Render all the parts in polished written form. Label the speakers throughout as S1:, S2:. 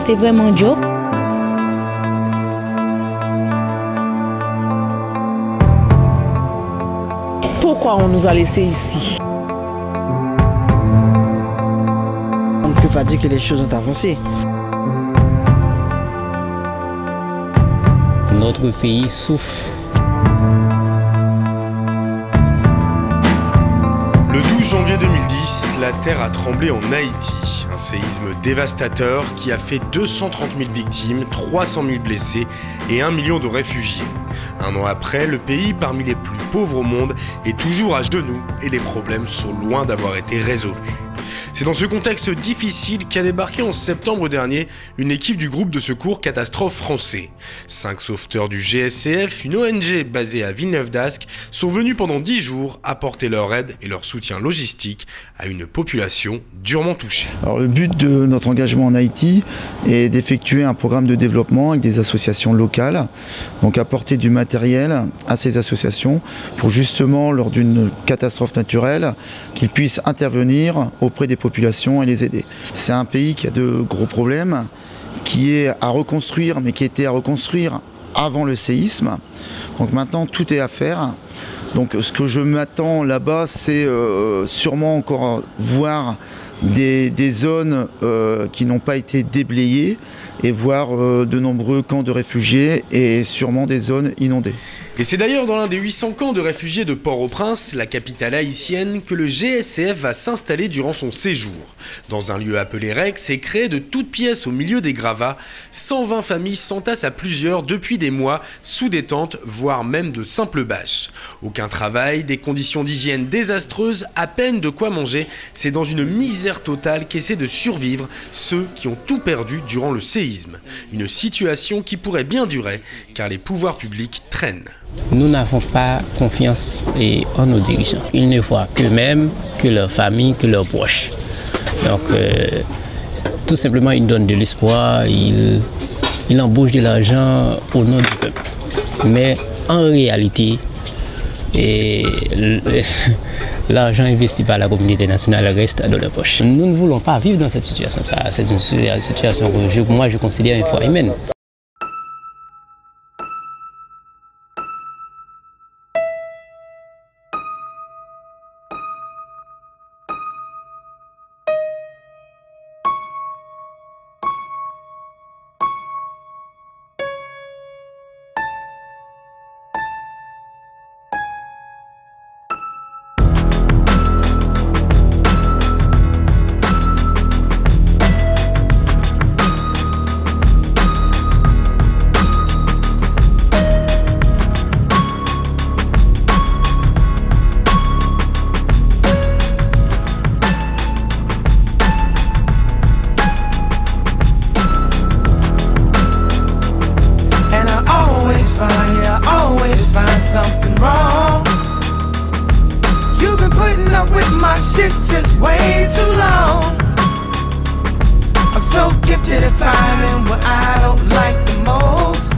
S1: C'est vraiment dur.
S2: Pourquoi on nous a laissés ici?
S3: On ne peut pas dire que les choses ont avancé.
S4: Notre pays souffre.
S5: Le 12 janvier 2010, la terre a tremblé en Haïti. Un séisme dévastateur qui a fait 230 000 victimes, 300 000 blessés et 1 million de réfugiés. Un an après, le pays, parmi les plus pauvres au monde, est toujours à genoux et les problèmes sont loin d'avoir été résolus. C'est dans ce contexte difficile qu'a débarqué en septembre dernier une équipe du groupe de secours Catastrophe français. 5 sauveteurs du GSCF, une ONG basée à Villeneuve-d'Ascq, sont venus pendant 10 jours apporter leur aide et leur soutien logistique à une population durement touchée.
S6: Alors, le but de notre engagement en Haïti est d'effectuer un programme de développement avec des associations locales, donc apporter du matériel à ces associations pour justement, lors d'une catastrophe naturelle, qu'ils puissent intervenir auprès des populations et les aider. C'est un pays qui a de gros problèmes, qui est à reconstruire, mais qui était à reconstruire avant le séisme. Donc maintenant, tout est à faire. Donc ce que je m'attends là-bas, c'est sûrement encore voir des zones qui n'ont pas été déblayées et voir de nombreux camps de réfugiés et sûrement des zones inondées.
S5: Et c'est d'ailleurs dans l'un des 800 camps de réfugiés de Port-au-Prince, la capitale haïtienne, que le GSCF va s'installer durant son séjour. Dans un lieu appelé Rex et créé de toutes pièces au milieu des gravats, 120 familles s'entassent à plusieurs depuis des mois, sous des tentes, voire même de simples bâches. Aucun travail, des conditions d'hygiène désastreuses, à peine de quoi manger. C'est dans une misère totale qu'essaient de survivre ceux qui ont tout perdu durant le séisme. Une situation qui pourrait bien durer, car les pouvoirs publics traînent.
S4: Nous n'avons pas confiance en nos dirigeants. Ils ne voient qu'eux-mêmes, que leur famille, que leurs proches. Donc, tout simplement, ils donnent de l'espoir, ils embauchent de l'argent au nom du peuple. Mais en réalité, l'argent investi par la communauté nationale reste dans leur poche. Nous ne voulons pas vivre dans cette situation. C'est une situation que moi je considère une fois humaine.
S7: Something wrong. You've been putting up with my shit just way too long. I'm so gifted at finding what I don't like the most.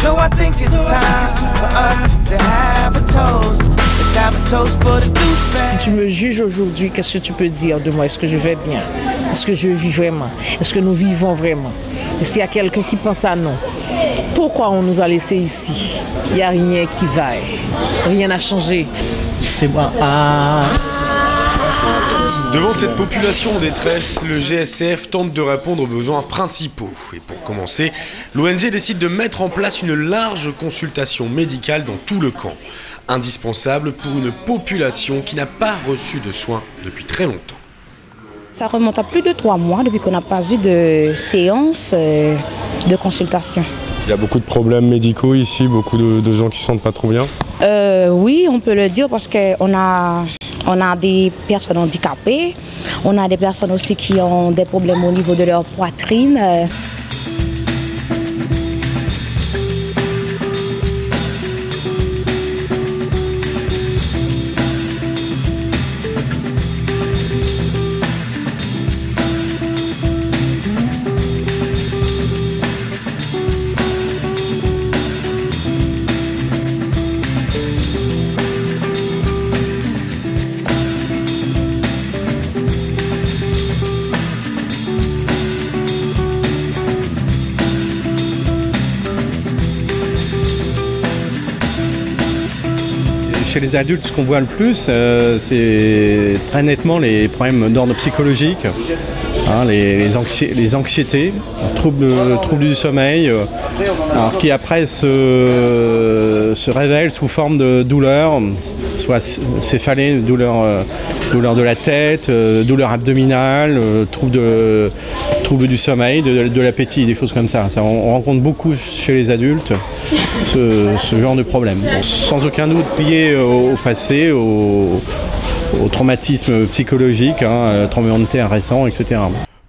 S7: So I think it's time for us to have a toast. Let's have a toast for the douchebag.
S2: Si tu me juges aujourd'hui, qu'est-ce que tu peux dire de moi? Est-ce que je vais bien? Est-ce que je vis vraiment? Est-ce que nous vivons vraiment? Est-ce qu'il y a quelqu'un qui pense à nous? Pourquoi on nous a laissés ici? Il n'y a rien qui vaille. Rien n'a changé.
S5: Devant cette population en détresse, le GSCF tente de répondre aux besoins principaux. Et pour commencer, l'ONG décide de mettre en place une large consultation médicale dans tout le camp. Indispensable pour une population qui n'a pas reçu de soins depuis très longtemps.
S1: Ça remonte à plus de 3 mois depuis qu'on n'a pas eu de séance de consultation.
S8: Il y a beaucoup de problèmes médicaux ici, beaucoup de gens qui ne se sentent pas trop bien.
S1: Oui, on peut le dire parce qu'on a des personnes handicapées, on a des personnes aussi qui ont des problèmes au niveau de leur poitrine.
S9: les adultes, ce qu'on voit le plus, c'est très nettement les problèmes d'ordre psychologique, hein, les anxiétés, troubles du sommeil, alors qui après se révèlent sous forme de douleurs, soit céphalée, douleur de la tête, douleur abdominale, troubles du sommeil, de l'appétit, des choses comme ça. On rencontre beaucoup chez les adultes ce genre de problème. Sans aucun doute lié au passé, au traumatisme psychologique, hein, tremblement de terre récent, etc.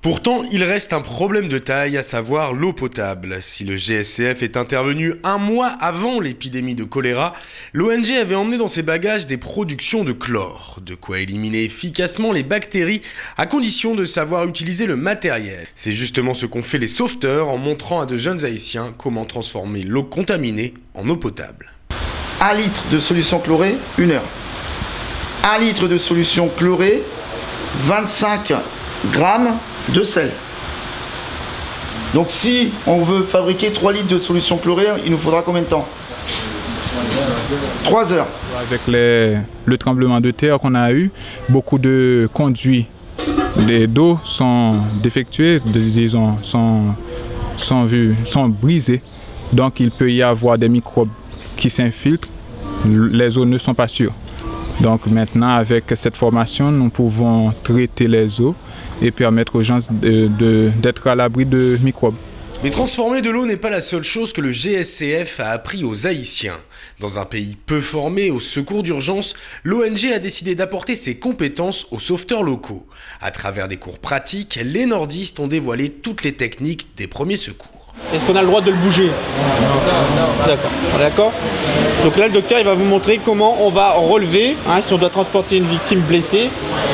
S5: Pourtant, il reste un problème de taille, à savoir l'eau potable. Si le GSCF est intervenu un mois avant l'épidémie de choléra, l'ONG avait emmené dans ses bagages des productions de chlore, de quoi éliminer efficacement les bactéries, à condition de savoir utiliser le matériel. C'est justement ce qu'ont fait les sauveteurs en montrant à de jeunes Haïtiens comment transformer l'eau contaminée en eau potable.
S6: 1 litre de solution chlorée, 1 heure. 1 litre de solution chlorée, 25 grammes de sel. Donc si on veut fabriquer 3 litres de solution chlorée, il nous faudra combien de temps? 3 heures.
S10: Avec le tremblement de terre qu'on a eu, beaucoup de conduits d'eau sont défectués, disons, sont brisés. Donc il peut y avoir des microbes qui s'infiltrent. Les eaux ne sont pas sûres. Donc maintenant, avec cette formation, nous pouvons traiter les eaux et permettre aux gens d'être à l'abri de microbes.
S5: Mais transformer de l'eau n'est pas la seule chose que le GSCF a appris aux Haïtiens. Dans un pays peu formé aux secours d'urgence, l'ONG a décidé d'apporter ses compétences aux sauveteurs locaux. À travers des cours pratiques, les nordistes ont dévoilé toutes les techniques des premiers secours.
S11: Est-ce qu'on a le droit de le bouger? Non. D'accord. D'accord. Donc là, le docteur il va vous montrer comment on va relever, hein, si on doit transporter une victime blessée,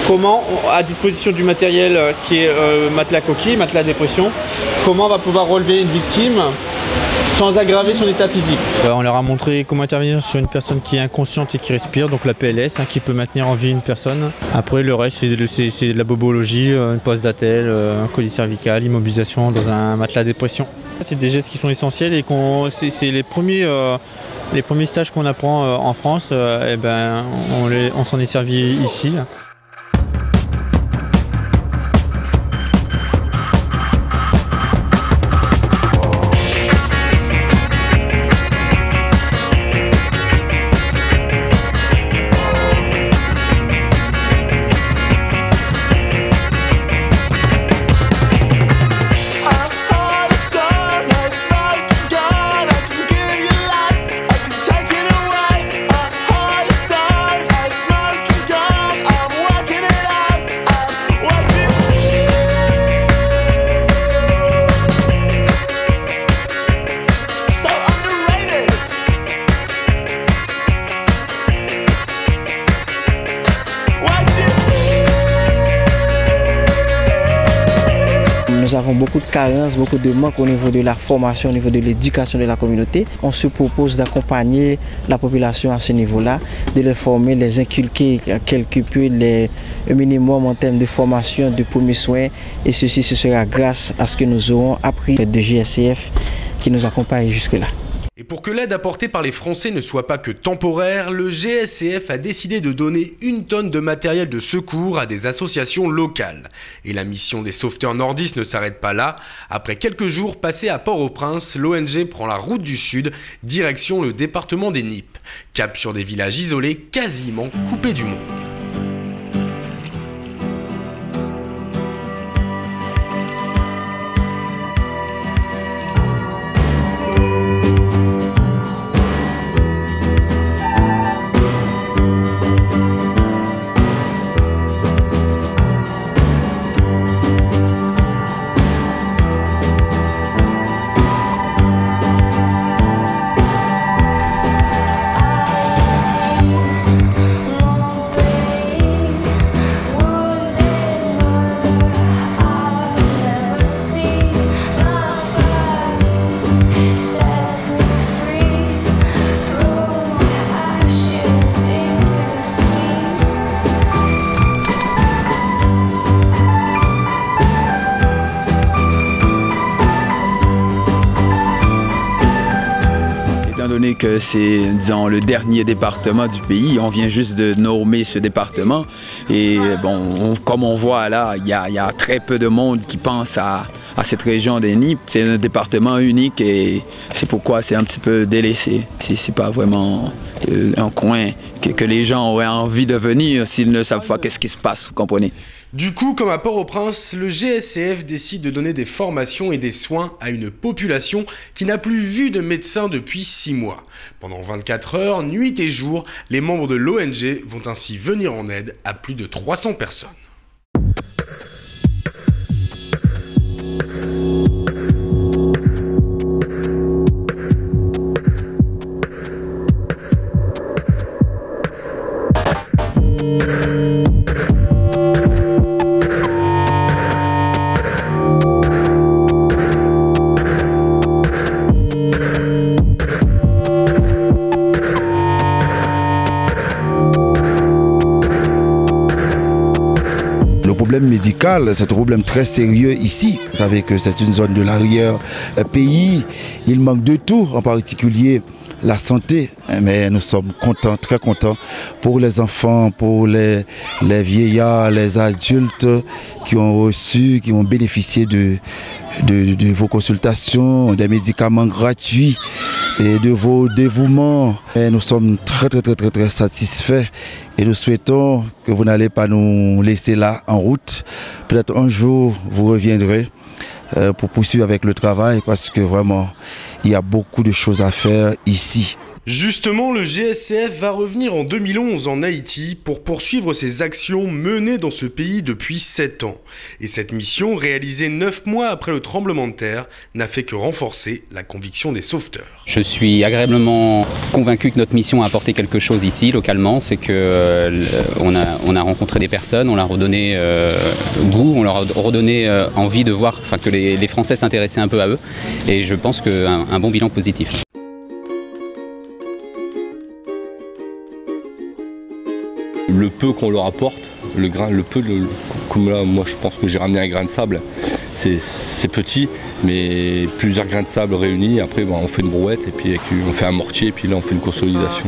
S11: comment, à disposition du matériel qui est matelas coquille, matelas dépression, comment on va pouvoir relever une victime sans aggraver son état physique. On leur a montré comment intervenir sur une personne qui est inconsciente et qui respire, donc la PLS, hein, qui peut maintenir en vie une personne. Après, le reste, c'est de la bobologie, une pose d'attelle, un colis cervical, immobilisation dans un matelas dépression. C'est des gestes qui sont essentiels et c'est les premiers stages qu'on apprend en France, et ben, on s'en est servi ici.
S3: Nous avons beaucoup de carences, beaucoup de manques au niveau de la formation, au niveau de l'éducation de la communauté. On se propose d'accompagner la population à ce niveau-là, de les former, les inculquer quelque peu un minimum en termes de formation, de premiers soins. Et ceci, ce sera grâce à ce que nous aurons appris de GSCF qui nous accompagne jusque-là.
S5: Et pour que l'aide apportée par les Français ne soit pas que temporaire, le GSCF a décidé de donner 1 tonne de matériel de secours à des associations locales. Et la mission des sauveteurs nordistes ne s'arrête pas là. Après quelques jours passés à Port-au-Prince, l'ONG prend la route du Sud, direction le département des Nippes. Cap sur des villages isolés, quasiment coupés du monde.
S12: rappeler que c'est, disons, le dernier département du pays. On vient juste de nommer ce département. Et bon, comme on voit là, il y a très peu de monde qui pense à cette région des Nippes. C'est un département unique et c'est pourquoi c'est un petit peu délaissé. C'est pas vraiment un coin que les gens auraient envie de venir s'ils ne savent pas qu'est-ce qui se passe, vous comprenez.
S5: Du coup, comme à Port-au-Prince, le GSCF décide de donner des formations et des soins à une population qui n'a plus vu de médecin depuis 6 mois. Pendant 24 heures, nuit et jour, les membres de l'ONG vont ainsi venir en aide à plus de 300 personnes.
S13: Médical, c'est un problème très sérieux ici. Vous savez que c'est une zone de l'arrière-pays. Il manque de tout, en particulier la santé. Mais nous sommes contents, très contents pour les enfants, pour les vieillards, les adultes qui ont reçu, qui ont bénéficié de vos consultations, des médicaments gratuits et de vos dévouements. Et nous sommes très satisfaits et nous souhaitons que vous n'allez pas nous laisser là en route. Peut-être un jour vous reviendrez pour poursuivre avec le travail parce que vraiment il y a beaucoup de choses à faire ici.
S5: Justement, le GSCF va revenir en 2011 en Haïti pour poursuivre ses actions menées dans ce pays depuis 7 ans. Et cette mission, réalisée 9 mois après le tremblement de terre, n'a fait que renforcer la conviction des sauveteurs.
S14: Je suis agréablement convaincu que notre mission a apporté quelque chose ici, localement. C'est qu'on a rencontré des personnes, on leur a redonné goût, on leur a redonné envie de voir, enfin, que les Français s'intéressaient un peu à eux. Et je pense qu'un bon bilan positif.
S15: Le peu qu'on leur apporte, comme là, moi je pense que j'ai ramené un grain de sable, c'est petit, mais plusieurs grains de sable réunis, après on fait une brouette et puis on fait un mortier et puis là on fait une consolidation.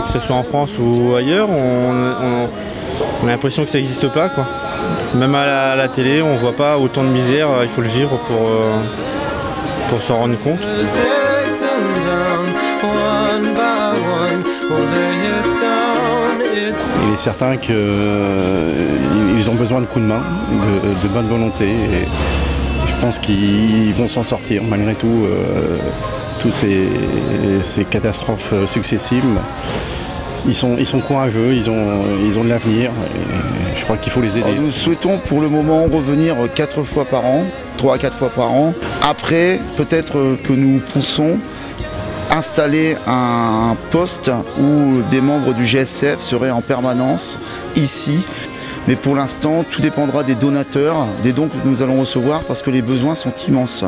S11: Que ce soit en France ou ailleurs, on a l'impression que ça n'existe pas, quoi. Même à la télé, on ne voit pas autant de misère, il faut le vivre pour s'en rendre compte.
S9: Il est certain qu'ils ont besoin de coups de main, de bonne volonté. Et je pense qu'ils vont s'en sortir malgré tout, toutes ces catastrophes successives. Ils sont courageux, ils ont de l'avenir et je crois qu'il faut les aider.
S13: Alors nous souhaitons pour le moment revenir 4 fois par an, 3 à 4 fois par an. Après, peut-être que nous pensons installer un poste où des membres du GSCF seraient en permanence ici. Mais pour l'instant, tout dépendra des donateurs, des dons que nous allons recevoir parce que les besoins sont immenses.